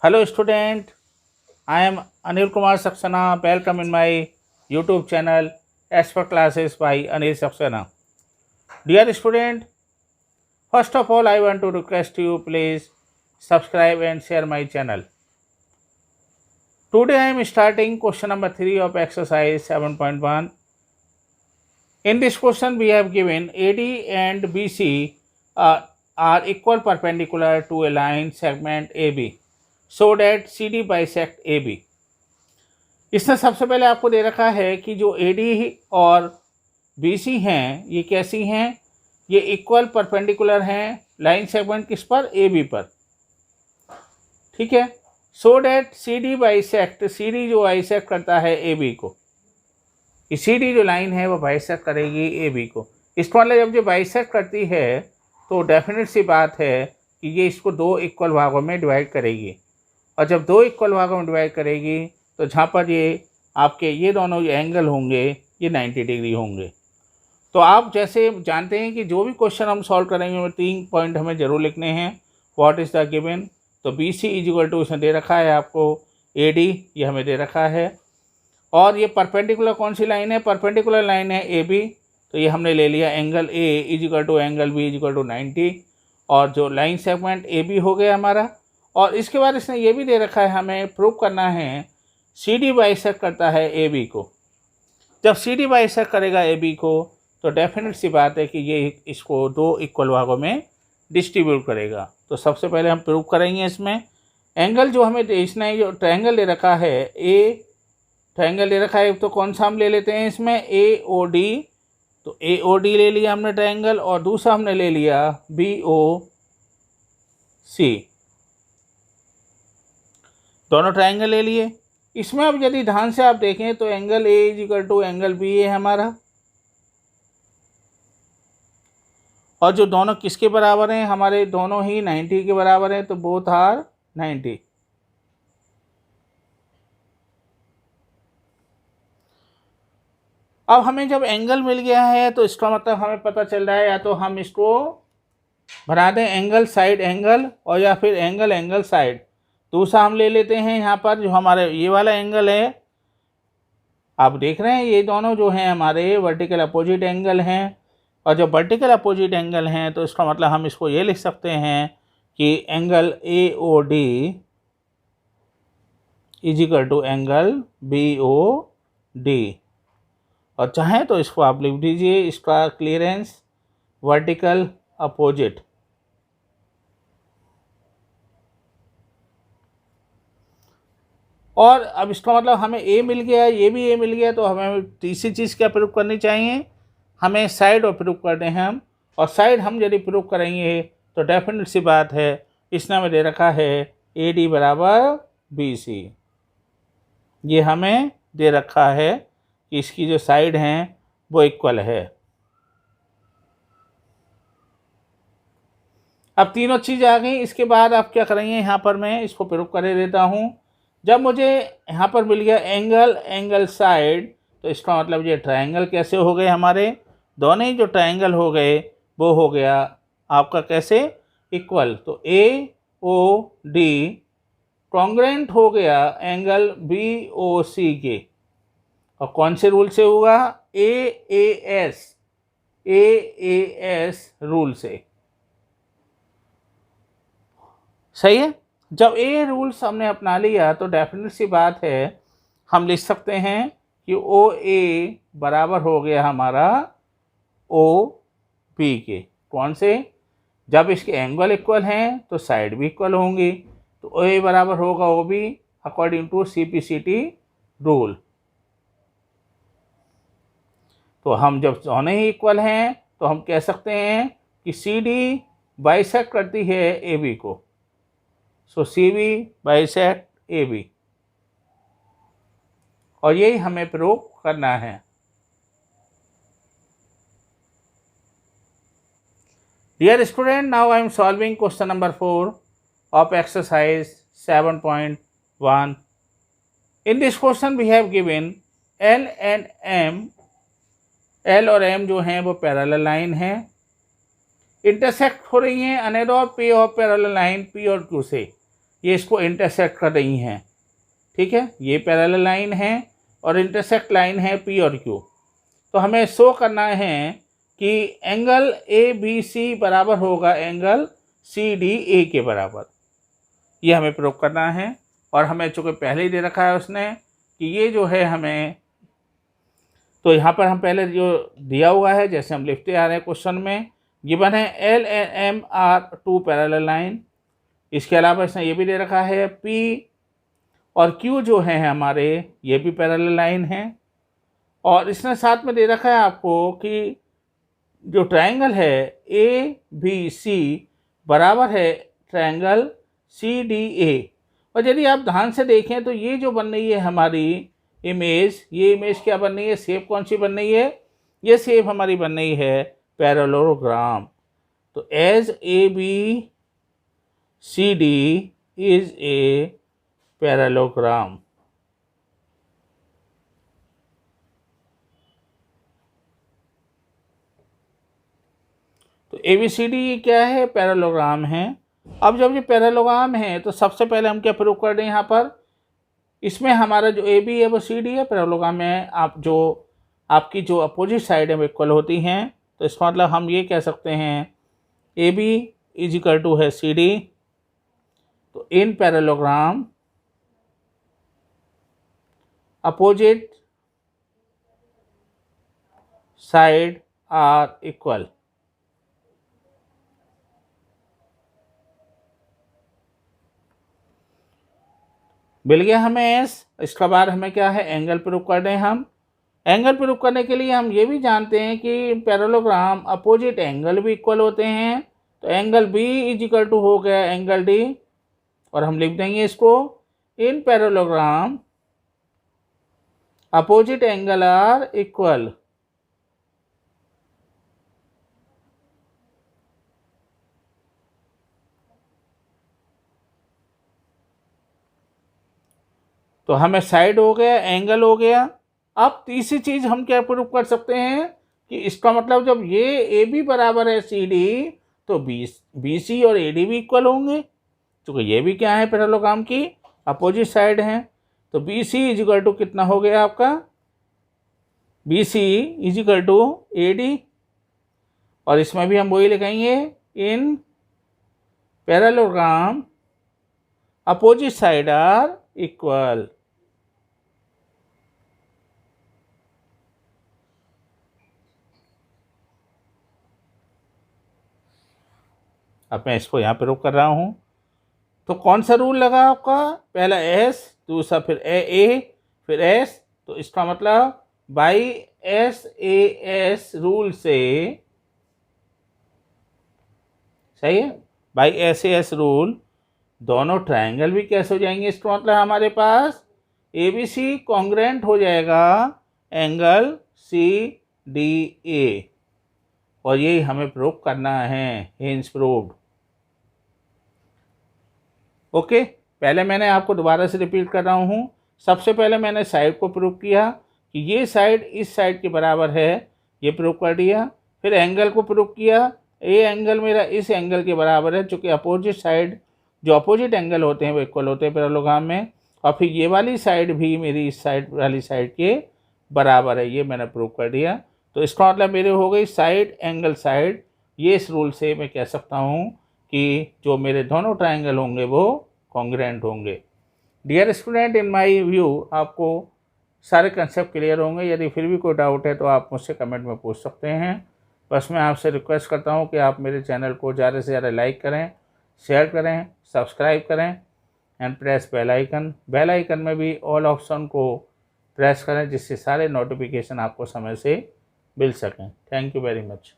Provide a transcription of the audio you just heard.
Hello student, I am Anil Kumar Saxena. Welcome in my YouTube channel Expert Classes by Anil Saxena. Dear student, first of all I want to request you please subscribe and share my channel. Today I am starting question number 3 of exercise 7.1. In this question we have given AD and BC are equal perpendicular to a line segment AB so that CD bisect AB. इसने सबसे पहले आपको दे रखा है कि जो AD और BC हैं ये कैसी हैं, ये इक्वल परपेंडिकुलर हैं लाइन सेगमेंट किस पर, AB पर। ठीक है, so that CD bisect, CD जो बाइसेक्ट करता है AB को, ये CD जो लाइन है वो बाइसेक्ट करेगी AB को। इसको मतलब जब जो बाइसेक्ट करती है तो डेफिनेट सी बात है कि ये इसको दो इक्वल भागों में डिवाइड करेगी, और जब दो इक्वल भागों में डिवाइड करेगी तो जहाँ पर ये आपके ये दोनों जो एंगल होंगे ये 90 डिग्री होंगे। तो आप जैसे जानते हैं कि जो भी क्वेश्चन हम सॉल्व करेंगे वो 3 पॉइंट हमें ज़रूर लिखने हैं। व्हाट इज़ द गिवन, तो BC इक्वल टू इसमें दे रखा है आपको AD, ये हमें दे रखा है, और ये परपेंडिकुलर कौन सी लाइन है, परपेंडिकुलर लाइन है AB, तो ये हमने ले लिया angle A equal to angle B equal to 90, और जो लाइन सेगमेंट AB हो गया हमारा। और इसके बाद इसने ये भी दे रखा है हमें प्रूव करना है CD बाइसेक्ट करता है AB को। जब CD बाइसेक्ट करेगा AB को तो डेफिनेट सी बात है कि ये इसको दो इक्वल भागों में डिस्ट्रीब्यूट करेगा। तो सबसे पहले हम प्रूव करेंगे इसमें एंगल जो हमें इसने जो ट्रायंगल दे रखा है, ए ट्रायंगल दे रखा है, तो कौन सा हम ले लेते हैं इसमें AOD, तो AOD ले लिया हमने ट्रायंगल, और दूसरा हमने ले लिया BOC, दोनों ट्रायंगल ले लिए। इसमें अब यदि ध्यान से आप देखें तो angle A equal to angle B है हमारा, और जो दोनों किसके बराबर हैं, हमारे दोनों ही 90 के बराबर हैं, तो बोथ आर 90। अब हमें जब एंगल मिल गया है तो इसका मतलब हमें पता चल रहा है या तो हम इसको बना दें एंगल साइड एंगल, और या फिर एंगल एंगल साइड। दूसरा हम ले लेते हैं यहाँ पर जो हमारे ये वाला एंगल है, आप देख रहे हैं ये दोनों जो हैं हमारे वर्टिकल अपोजिट एंगल हैं, और जब वर्टिकल अपोजिट एंगल हैं तो इसका मतलब हम इसको ये लिख सकते हैं कि angle AOD is equal to angle BOD, और चाहें तो इसको आप लिख दीजिए इसका क्लियरेंस वर्टिकल अपोजिट। और अब इसका मतलब हमें A मिल गया, ये भी A मिल गया, तो हमें तीसरी चीज़ क्या प्रूव करनी चाहिए, हमें साइड और प्रूव करने हैं हम, और साइड हम यदि प्रूव करेंगे तो डेफिनेट सी बात है इसने हमें दे रखा है AD बराबर BC, ये हमें दे रखा है कि इसकी जो साइड हैं वो इक्वल है। अब तीनों चीज़ आ गई, इसके बाद आप क्या करेंगे, यहाँ पर मैं इसको प्रूव कर देता हूँ। जब मुझे यहाँ पर मिल गया एंगल एंगल साइड, तो इसका मतलब ये ट्रायंगल कैसे हो गए, हमारे दोनों ही जो ट्रायंगल हो गए वो हो गया आपका कैसे इक्वल, तो AOD कॉन्ग्रुएंट हो गया एंगल BOC के, और कौन से रूल से होगा, AAS रूल से। सही है, जब A रूल्स हमने अपना लिया तो डेफिनेट सी बात है हम लिख सकते हैं कि OA बराबर हो गया हमारा OB के, कौन से, जब इसके एंगल इक्वल हैं तो साइड भी इक्वल होंगी, तो OA बराबर होगा OB according to CPCT rule. तो हम जब दोनों ही इक्वल हैं तो हम कह सकते हैं कि CD बाइसेक्ट करती है AB को, सो CB बाइसेक्ट AB, और यही हमें प्रूव करना है। Dear student, now I am solving question number 4 of exercise 7.1। In this question we have given L and M, L और M जो हैं वो पैरेलल लाइन है, इंटरसेक्ट हो रही हैं अनेदर पे ऑफ पैरेलल लाइन P और Q से। ये इसको इंटरसेक्ट कर रही हैं, ठीक है। ये पैरेलल लाइन है और इंटरसेक्ट लाइन है पी और क्यू। तो हमें शो करना है कि एंगल ए बी सी बराबर होगा एंगल सी डी ए के बराबर, ये हमें प्रूव करना है। और हमें चूँकि पहले ही दे रखा है उसने कि ये जो है हमें, तो यहाँ पर हम पहले जो दिया हुआ है जैसे हम लिखते आ रहे हैं क्वेश्चन में, गिवन है L and M are two parallel line. इसके अलावा इसने ये भी दे रखा है पी और क्यू जो है हमारे ये भी पैरेलल लाइन है। और इसने साथ में दे रखा है आपको कि जो ट्रायंगल है ए बी सी बराबर है ट्रायंगल सी डी ए। और यदि आप ध्यान से देखें तो ये जो बन रही है हमारी इमेज, ये इमेज क्या बन रही है, शेप कौन सी बन रही है, ये शेप हमारी बन रही है पैरेललोग्राम। तो as A B C D is a parallelogram. तो ए बी सी डी क्या है, पैरेललोग्राम है। अब जब ये पैरेललोग्राम है तो सबसे पहले हम क्या प्रूव कर रहे हैं, यहाँ पर इसमें हमारा जो ए बी है वो सी डी है। पैरेललोग्राम में आप जो आपकी जो अपोजिट साइड है वो इक्वल होती हैं। तो इसका मतलब हम ये कह सकते हैं A B is equal to है सी डी। तो in parallelogram opposite side are equal. मिल गया हमें एस। इसका बाद हमें क्या है, एंगल प्रूव कर रहे हैं हम। एंगल प्रूव करने के लिए हम ये भी जानते हैं कि पैरेललोग्राम अपोजिट एंगल भी इक्वल होते हैं। तो angle B is equal to हो गया एंगल डी, और हम लिख देंगे इसको in parallelogram opposite angle are equal. तो हमें साइड हो गया, एंगल हो गया। अब तीसरी चीज हम क्या प्रूव कर सकते हैं कि इसका मतलब जब ये ए बी बराबर है सी डी तो बी सी और ए डी भी इक्वल होंगे, क्योंकि ये भी क्या है पैरेललोग्राम की अपोजिट साइड है। तो B C is equal to कितना हो गया आपका, B C is equal to A D. और इसमें भी हम वही लिखेंगे in parallelogram opposite side are equal. अब मैं इसको यहाँ पे रोक कर रहा हूँ। तो कौन सा रूल लगा आपका, पहला एस, दूसरा फिर ए फिर एस। तो इसका मतलब by S A S rule से, सही है, by S A S rule दोनों ट्रायंगल भी कैसे हो जाएंगे। इसका मतलब हमारे पास ए बी सी कॉन्ग्रेंट हो जाएगा एंगल सी डी ए, और यही हमें प्रूव करना है, हिंस प्रूव्ड। ओके, पहले मैंने आपको दोबारा से रिपीट कर रहा हूँ। सबसे पहले मैंने साइड को प्रूव किया कि ये साइड इस साइड के बराबर है, ये प्रूव कर दिया। फिर एंगल को प्रूव किया, ये एंगल मेरा इस एंगल के बराबर है, चूँकि अपोजिट साइड जो अपोजिट एंगल होते हैं वो इक्वल होते हैं पैरेललोग्राम में। और फिर ये वाली साइड भी मेरी इस साइड वाली साइड के बराबर है, ये मैंने प्रूव कर दिया। तो इसका मतलब मेरे हो गई साइड एंगल साइड। ये इस रूल से मैं कह सकता हूँ कि जो मेरे दोनों ट्रायंगल होंगे वो कॉन्ग्रेंट होंगे। Dear student, in my view आपको सारे कंसेप्ट क्लियर होंगे। यदि फिर भी कोई डाउट है तो आप मुझसे कमेंट में पूछ सकते हैं। बस मैं आपसे रिक्वेस्ट करता हूँ कि आप मेरे चैनल को ज़्यादा से ज़्यादा लाइक करें, शेयर करें, सब्सक्राइब करें and press bell icon. Bell icon में भी ऑल ऑप्शन को प्रेस करें, जिससे सारे नोटिफिकेशन आपको समय से मिल सकें। Thank you very much.